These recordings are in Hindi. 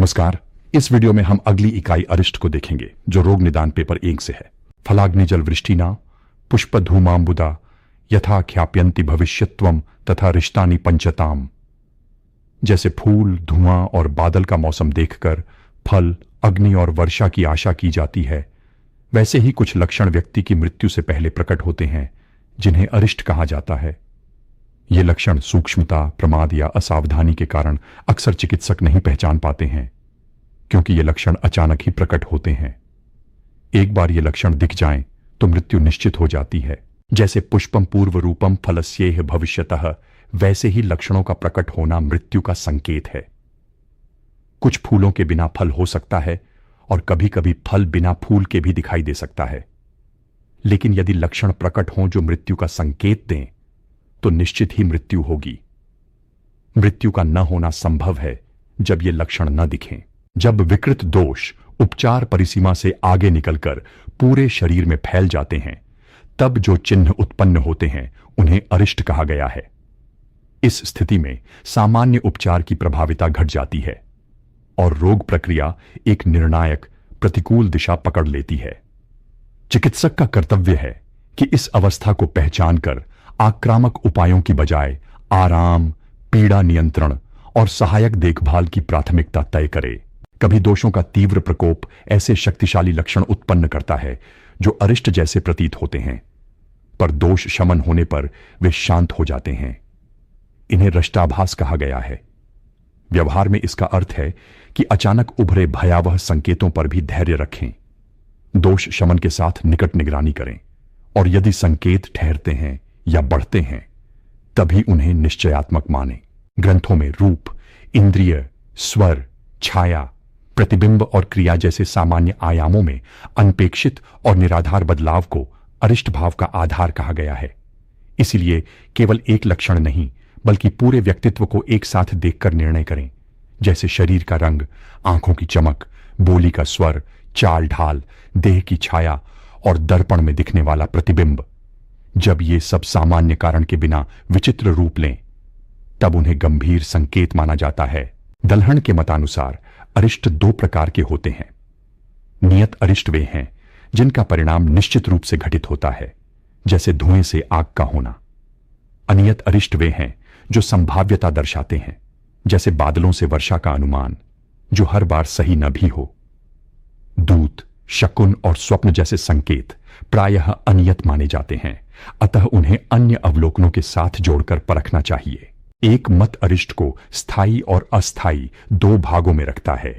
नमस्कार। इस वीडियो में हम अगली इकाई अरिष्ट को देखेंगे जो रोग निदान पेपर 1 से है। फलाग्नि जल वृष्टिना पुष्प धूमांबुदा यथा ख्याप्यन्ति भविष्यत्वम तथा रिष्टानि पंचताम। जैसे फूल, धुआं और बादल का मौसम देखकर फल, अग्नि और वर्षा की आशा की जाती है, वैसे ही कुछ लक्षण व्यक्ति की मृत्यु से पहले प्रकट होते हैं जिन्हें अरिष्ट कहा जाता है। ये लक्षण सूक्ष्मता, प्रमाद या असावधानी के कारण अक्सर चिकित्सक नहीं पहचान पाते हैं क्योंकि ये लक्षण अचानक ही प्रकट होते हैं। एक बार ये लक्षण दिख जाएं तो मृत्यु निश्चित हो जाती है। जैसे पुष्पम पूर्व रूपम फलस्येह भविष्यतः, वैसे ही लक्षणों का प्रकट होना मृत्यु का संकेत है। कुछ फूलों के बिना फल हो सकता है और कभी कभी फल बिना फूल के भी दिखाई दे सकता है, लेकिन यदि लक्षण प्रकट हों जो मृत्यु का संकेत दें तो निश्चित ही मृत्यु होगी। मृत्यु का न होना संभव है जब ये लक्षण न दिखें। जब विकृत दोष उपचार परिसीमा से आगे निकलकर पूरे शरीर में फैल जाते हैं, तब जो चिन्ह उत्पन्न होते हैं उन्हें अरिष्ट कहा गया है। इस स्थिति में सामान्य उपचार की प्रभाविता घट जाती है और रोग प्रक्रिया एक निर्णायक प्रतिकूल दिशा पकड़ लेती है। चिकित्सक का कर्तव्य है कि इस अवस्था को पहचान कर आक्रामक उपायों की बजाय आराम, पीड़ा नियंत्रण और सहायक देखभाल की प्राथमिकता तय करे। कभी दोषों का तीव्र प्रकोप ऐसे शक्तिशाली लक्षण उत्पन्न करता है जो अरिष्ट जैसे प्रतीत होते हैं, पर दोष शमन होने पर वे शांत हो जाते हैं। इन्हें रष्टाभास कहा गया है। व्यवहार में इसका अर्थ है कि अचानक उभरे भयावह संकेतों पर भी धैर्य रखें, दोष शमन के साथ निकट निगरानी करें और यदि संकेत ठहरते हैं या बढ़ते हैं तभी उन्हें निश्चयात्मक मानें। ग्रंथों में रूप, इंद्रिय, स्वर, छाया, प्रतिबिंब और क्रिया जैसे सामान्य आयामों में अनपेक्षित और निराधार बदलाव को अरिष्ट भाव का आधार कहा गया है। इसलिए केवल एक लक्षण नहीं बल्कि पूरे व्यक्तित्व को एक साथ देखकर निर्णय करें, जैसे शरीर का रंग, आंखों की चमक, बोली का स्वर, चाल ढाल, देह की छाया और दर्पण में दिखने वाला प्रतिबिंब। जब ये सब सामान्य कारण के बिना विचित्र रूप लें तब उन्हें गंभीर संकेत माना जाता है। दलहन के मतानुसार अरिष्ट 2 प्रकार के होते हैं। नियत अरिष्ट वे हैं जिनका परिणाम निश्चित रूप से घटित होता है, जैसे धुएं से आग का होना। अनियत अरिष्ट वे हैं जो संभाव्यता दर्शाते हैं, जैसे बादलों से वर्षा का अनुमान जो हर बार सही न भी हो। दूत, शकुन और स्वप्न जैसे संकेत प्रायः अनियत माने जाते हैं, अतः उन्हें अन्य अवलोकनों के साथ जोड़कर परखना चाहिए। एक मत अरिष्ट को स्थायी और अस्थायी 2 भागों में रखता है।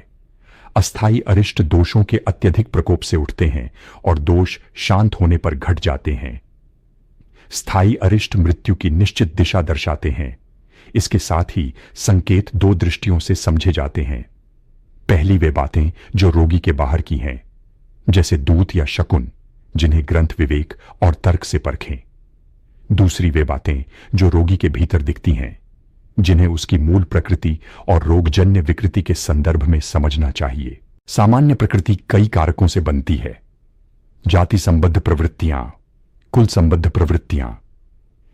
अस्थायी अरिष्ट दोषों के अत्यधिक प्रकोप से उठते हैं और दोष शांत होने पर घट जाते हैं। स्थायी अरिष्ट मृत्यु की निश्चित दिशा दर्शाते हैं। इसके साथ ही संकेत 2 दृष्टियों से समझे जाते हैं। पहली वे बातें जो रोगी के बाहर की हैं, जैसे दूत या शकुन, जिन्हें ग्रंथ विवेक और तर्क से परखें। दूसरी वे बातें जो रोगी के भीतर दिखती हैं, जिन्हें उसकी मूल प्रकृति और रोगजन्य विकृति के संदर्भ में समझना चाहिए। सामान्य प्रकृति कई कारकों से बनती है। जाति संबद्ध प्रवृत्तियां, कुल संबद्ध प्रवृत्तियां,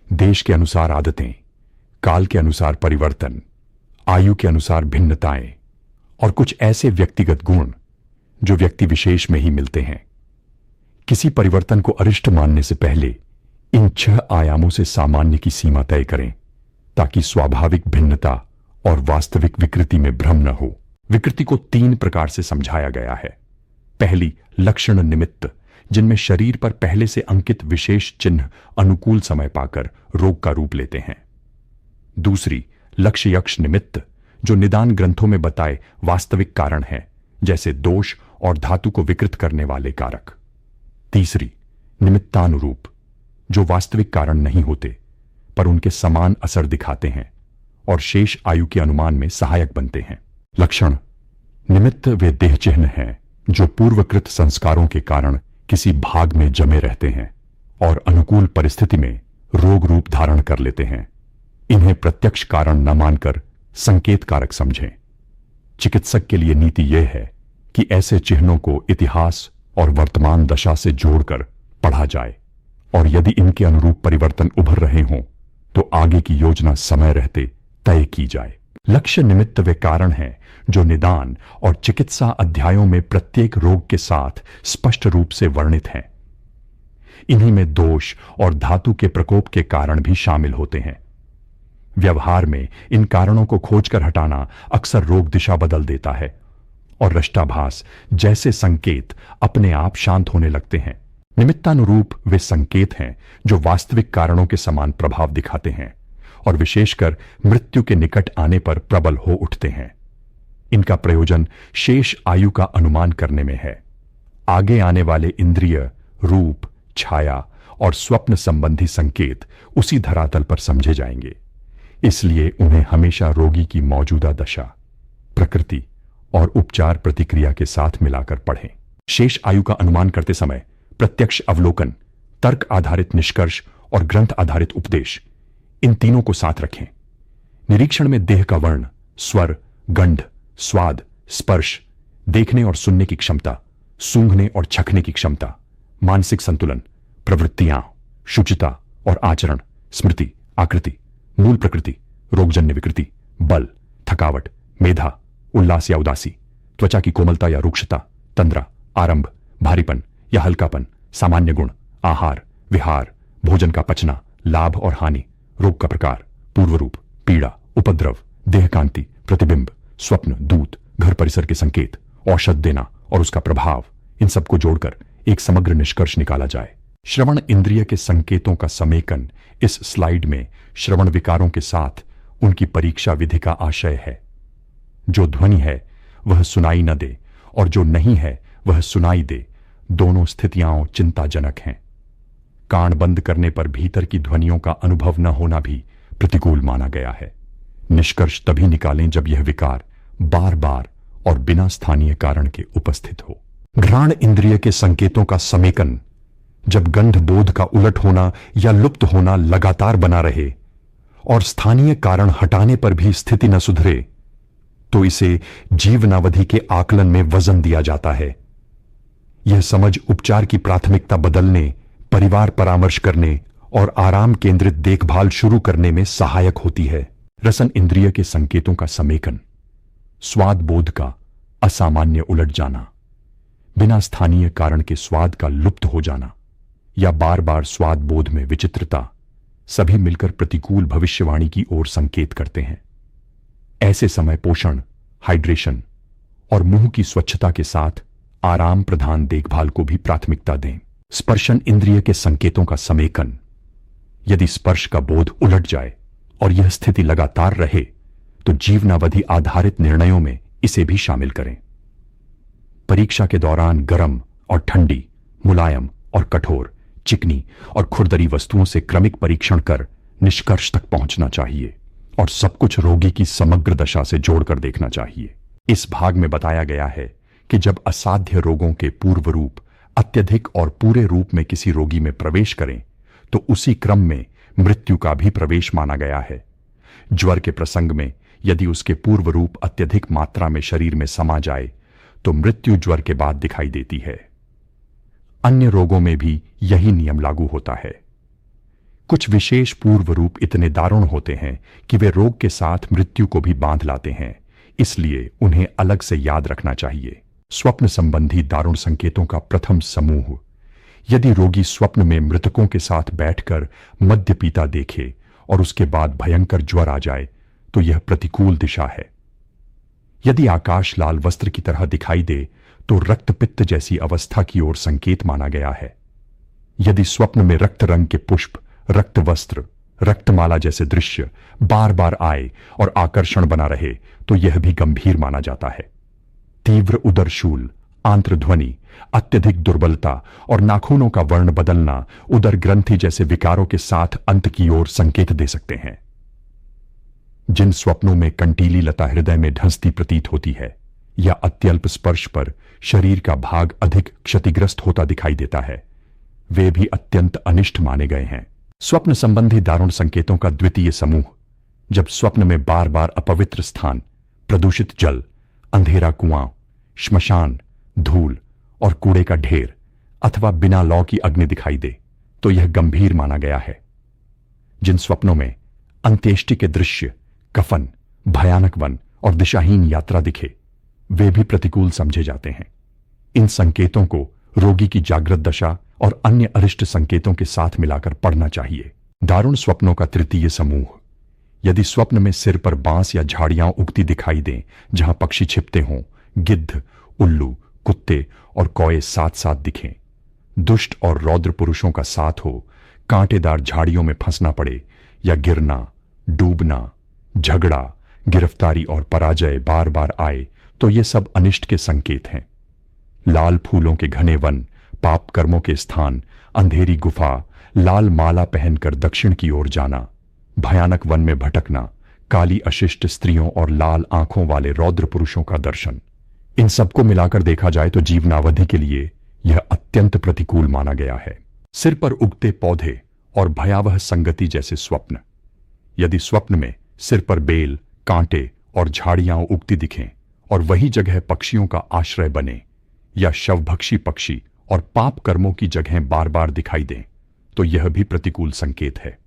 देश के अनुसार आदतें, काल के अनुसार परिवर्तन, आयु के अनुसार भिन्नताएं और कुछ ऐसे व्यक्तिगत गुण जो व्यक्ति विशेष में ही मिलते हैं। किसी परिवर्तन को अरिष्ट मानने से पहले इन 6 आयामों से सामान्य की सीमा तय करें ताकि स्वाभाविक भिन्नता और वास्तविक विकृति में भ्रम न हो। विकृति को 3 प्रकार से समझाया गया है। पहली, लक्षण निमित्त, जिनमें शरीर पर पहले से अंकित विशेष चिन्ह अनुकूल समय पाकर रोग का रूप लेते हैं। दूसरी, लक्ष्ययक्ष निमित्त, जो निदान ग्रंथों में बताए वास्तविक कारण है, जैसे दोष और धातु को विकृत करने वाले कारक। तीसरी, निमित्तानुरूप, जो वास्तविक कारण नहीं होते पर उनके समान असर दिखाते हैं और शेष आयु के अनुमान में सहायक बनते हैं। लक्षण निमित्त वे देह चिन्ह हैं जो पूर्वकृत संस्कारों के कारण किसी भाग में जमे रहते हैं और अनुकूल परिस्थिति में रोग रूप धारण कर लेते हैं। इन्हें प्रत्यक्ष कारण न मानकर संकेत कारक समझें। चिकित्सक के लिए नीति यह है कि ऐसे चिन्हों को इतिहास और वर्तमान दशा से जोड़कर पढ़ा जाए और यदि इनके अनुरूप परिवर्तन उभर रहे हों तो आगे की योजना समय रहते तय की जाए। लक्ष्य निमित्त वे कारण हैं जो निदान और चिकित्सा अध्यायों में प्रत्येक रोग के साथ स्पष्ट रूप से वर्णित हैं। इन्हीं में दोष और धातु के प्रकोप के कारण भी शामिल होते हैं। व्यवहार में इन कारणों को खोजकर हटाना अक्सर रोग दिशा बदल देता है और रष्टाभास जैसे संकेत अपने आप शांत होने लगते हैं। निमित्तानुरूप वे संकेत हैं जो वास्तविक कारणों के समान प्रभाव दिखाते हैं और विशेषकर मृत्यु के निकट आने पर प्रबल हो उठते हैं। इनका प्रयोजन शेष आयु का अनुमान करने में है। आगे आने वाले इंद्रिय, रूप, छाया और स्वप्न संबंधी संकेत उसी धरातल पर समझे जाएंगे। इसलिए उन्हें हमेशा रोगी की मौजूदा दशा, प्रकृति और उपचार प्रतिक्रिया के साथ मिलाकर पढ़ें। शेष आयु का अनुमान करते समय प्रत्यक्ष अवलोकन, तर्क आधारित निष्कर्ष और ग्रंथ आधारित उपदेश, इन तीनों को साथ रखें। निरीक्षण में देह का वर्ण, स्वर, गंध, स्वाद, स्पर्श, देखने और सुनने की क्षमता, सूंघने और चखने की क्षमता, मानसिक संतुलन, प्रवृत्तियां, शुचिता और आचरण, स्मृति, आकृति, मूल प्रकृति, रोगजन्य विकृति, बल, थकावट, मेधा, उल्लास या उदासी, त्वचा की कोमलता या रूक्षता, तंद्रा, आरंभ, भारीपन या हल्कापन, सामान्य गुण, आहार, विहार, भोजन का पचना, लाभ और हानि, रोग का प्रकार, पूर्व रूप, पीड़ा, उपद्रव, देह कांति, प्रतिबिंब, स्वप्न, दूत, घर परिसर के संकेत, औषध देना और उसका प्रभाव, इन सबको जोड़कर एक समग्र निष्कर्ष निकाला जाए। श्रवण इंद्रिय के संकेतों का समेकन इस स्लाइड में श्रवण विकारों के साथ उनकी परीक्षा विधि का आशय है। जो ध्वनि है वह सुनाई न दे और जो नहीं है वह सुनाई दे, दोनों स्थितियां चिंताजनक हैं। कान बंद करने पर भीतर की ध्वनियों का अनुभव न होना भी प्रतिकूल माना गया है। निष्कर्ष तभी निकालें जब यह विकार बार बार और बिना स्थानीय कारण के उपस्थित हो। घ्राण इंद्रिय के संकेतों का समेकन जब गंध बोध का उलट होना या लुप्त होना लगातार बना रहे और स्थानीय कारण हटाने पर भी स्थिति न सुधरे, तो इसे जीवनावधि के आकलन में वजन दिया जाता है। यह समझ उपचार की प्राथमिकता बदलने, परिवार परामर्श करने और आराम केंद्रित देखभाल शुरू करने में सहायक होती है। रसन इंद्रिय के संकेतों का समेकन, स्वाद बोध का असामान्य उलट जाना, बिना स्थानीय कारण के स्वाद का लुप्त हो जाना या बार बार स्वाद बोध में विचित्रता, सभी मिलकर प्रतिकूल भविष्यवाणी की ओर संकेत करते हैं। ऐसे समय पोषण, हाइड्रेशन और मुंह की स्वच्छता के साथ आराम प्रधान देखभाल को भी प्राथमिकता दें। स्पर्शन इंद्रिय के संकेतों का समेकन, यदि स्पर्श का बोध उलट जाए और यह स्थिति लगातार रहे तो जीवनावधि आधारित निर्णयों में इसे भी शामिल करें। परीक्षा के दौरान गर्म और ठंडी, मुलायम और कठोर, चिकनी और खुरदरी वस्तुओं से क्रमिक परीक्षण कर निष्कर्ष तक पहुंचना चाहिए और सब कुछ रोगी की समग्र दशा से जोड़कर देखना चाहिए। इस भाग में बताया गया है कि जब असाध्य रोगों के पूर्व रूप अत्यधिक और पूरे रूप में किसी रोगी में प्रवेश करें तो उसी क्रम में मृत्यु का भी प्रवेश माना गया है। ज्वर के प्रसंग में यदि उसके पूर्व रूप अत्यधिक मात्रा में शरीर में समा जाए तो मृत्यु ज्वर के बाद दिखाई देती है। अन्य रोगों में भी यही नियम लागू होता है। कुछ विशेष पूर्व रूप इतने दारुण होते हैं कि वे रोग के साथ मृत्यु को भी बांध लाते हैं, इसलिए उन्हें अलग से याद रखना चाहिए। स्वप्न संबंधी दारुण संकेतों का प्रथम समूह, यदि रोगी स्वप्न में मृतकों के साथ बैठकर मद्य पीता देखे और उसके बाद भयंकर ज्वर आ जाए तो यह प्रतिकूल दिशा है। यदि आकाश लाल वस्त्र की तरह दिखाई दे तो रक्त पित्त जैसी अवस्था की ओर संकेत माना गया है। यदि स्वप्न में रक्त रंग के पुष्प, रक्त वस्त्र, रक्तमाला जैसे दृश्य बार बार आए और आकर्षण बना रहे तो यह भी गंभीर माना जाता है। तीव्र उदरशूल, आंत्रध्वनि, अत्यधिक दुर्बलता और नाखूनों का वर्ण बदलना उदर ग्रंथि जैसे विकारों के साथ अंत की ओर संकेत दे सकते हैं। जिन स्वप्नों में कंटीली लता हृदय में ढंसती प्रतीत होती है या अत्यल्प स्पर्श पर शरीर का भाग अधिक क्षतिग्रस्त होता दिखाई देता है, वे भी अत्यंत अनिष्ट माने गए हैं। स्वप्न संबंधी दारुण संकेतों का द्वितीय समूह, जब स्वप्न में बार बार अपवित्र स्थान, प्रदूषित जल, अंधेरा कुआं, श्मशान, धूल और कूड़े का ढेर अथवा बिना लौ की अग्नि दिखाई दे तो यह गंभीर माना गया है। जिन स्वप्नों में अंत्येष्टि के दृश्य, कफन, भयानक वन और दिशाहीन यात्रा दिखे, वे भी प्रतिकूल समझे जाते हैं। इन संकेतों को रोगी की जागृत दशा और अन्य अरिष्ट संकेतों के साथ मिलाकर पढ़ना चाहिए। दारुण स्वप्नों का तृतीय समूह। यदि स्वप्न में सिर पर बांस या झाड़ियां उगती दिखाई दें जहां पक्षी छिपते हों, गिद्ध, उल्लू, कुत्ते और कौए साथ साथ दिखें, दुष्ट और रौद्र पुरुषों का साथ हो, कांटेदार झाड़ियों में फंसना पड़े या गिरना, डूबना, झगड़ा, गिरफ्तारी और पराजय बार बार आए, तो ये सब अनिष्ट के संकेत हैं। लाल फूलों के घने वन, पाप कर्मों के स्थान, अंधेरी गुफा, लाल माला पहनकर दक्षिण की ओर जाना, भयानक वन में भटकना, काली अशिष्ट स्त्रियों और लाल आंखों वाले रौद्र पुरुषों का दर्शन, इन सबको मिलाकर देखा जाए तो जीवनावधि के लिए यह अत्यंत प्रतिकूल माना गया है। सिर पर उगते पौधे और भयावह संगति जैसे स्वप्न। यदि स्वप्न में सिर पर बेल, कांटे और झाड़ियां उगती दिखें और वही जगह पक्षियों का आश्रय बने, या शवभक्षी पक्षी और पाप कर्मों की जगहें बार बार दिखाई दें, तो यह भी प्रतिकूल संकेत है।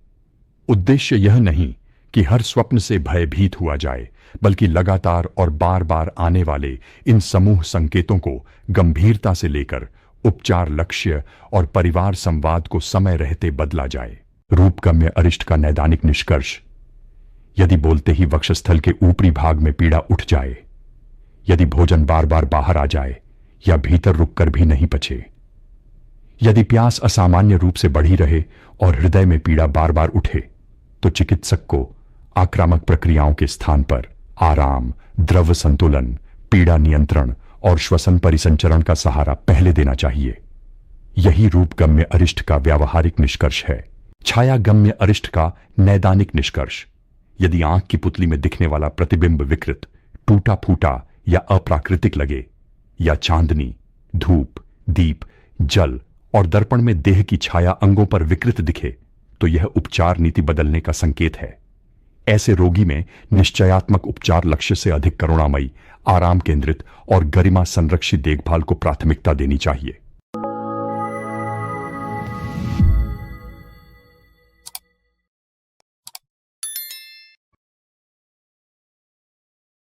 उद्देश्य यह नहीं कि हर स्वप्न से भयभीत हुआ जाए, बल्कि लगातार और बार बार आने वाले इन समूह संकेतों को गंभीरता से लेकर उपचार, लक्ष्य और परिवार संवाद को समय रहते बदला जाए। रूपगम्य अरिष्ट का नैदानिक निष्कर्ष। यदि बोलते ही वक्षस्थल के ऊपरी भाग में पीड़ा उठ जाए, यदि भोजन बार बार बाहर आ जाए या भीतर रुककर भी नहीं पचे, यदि प्यास असामान्य रूप से बढ़ी रहे और हृदय में पीड़ा बार बार उठे, तो चिकित्सक को आक्रामक प्रक्रियाओं के स्थान पर आराम, द्रव संतुलन, पीड़ा नियंत्रण और श्वसन परिसंचरण का सहारा पहले देना चाहिए। यही रूपगम्य अरिष्ट का व्यावहारिक निष्कर्ष है। छायागम्य अरिष्ट का नैदानिक निष्कर्ष। यदि आंख की पुतली में दिखने वाला प्रतिबिंब विकृत, टूटा फूटा या अप्राकृतिक लगे, या चांदनी, धूप, दीप, जल और दर्पण में देह की छाया अंगों पर विकृत दिखे, तो यह उपचार नीति बदलने का संकेत है। ऐसे रोगी में निश्चयात्मक उपचार लक्ष्य से अधिक करुणामयी, आराम केंद्रित और गरिमा संरक्षित देखभाल को प्राथमिकता देनी चाहिए।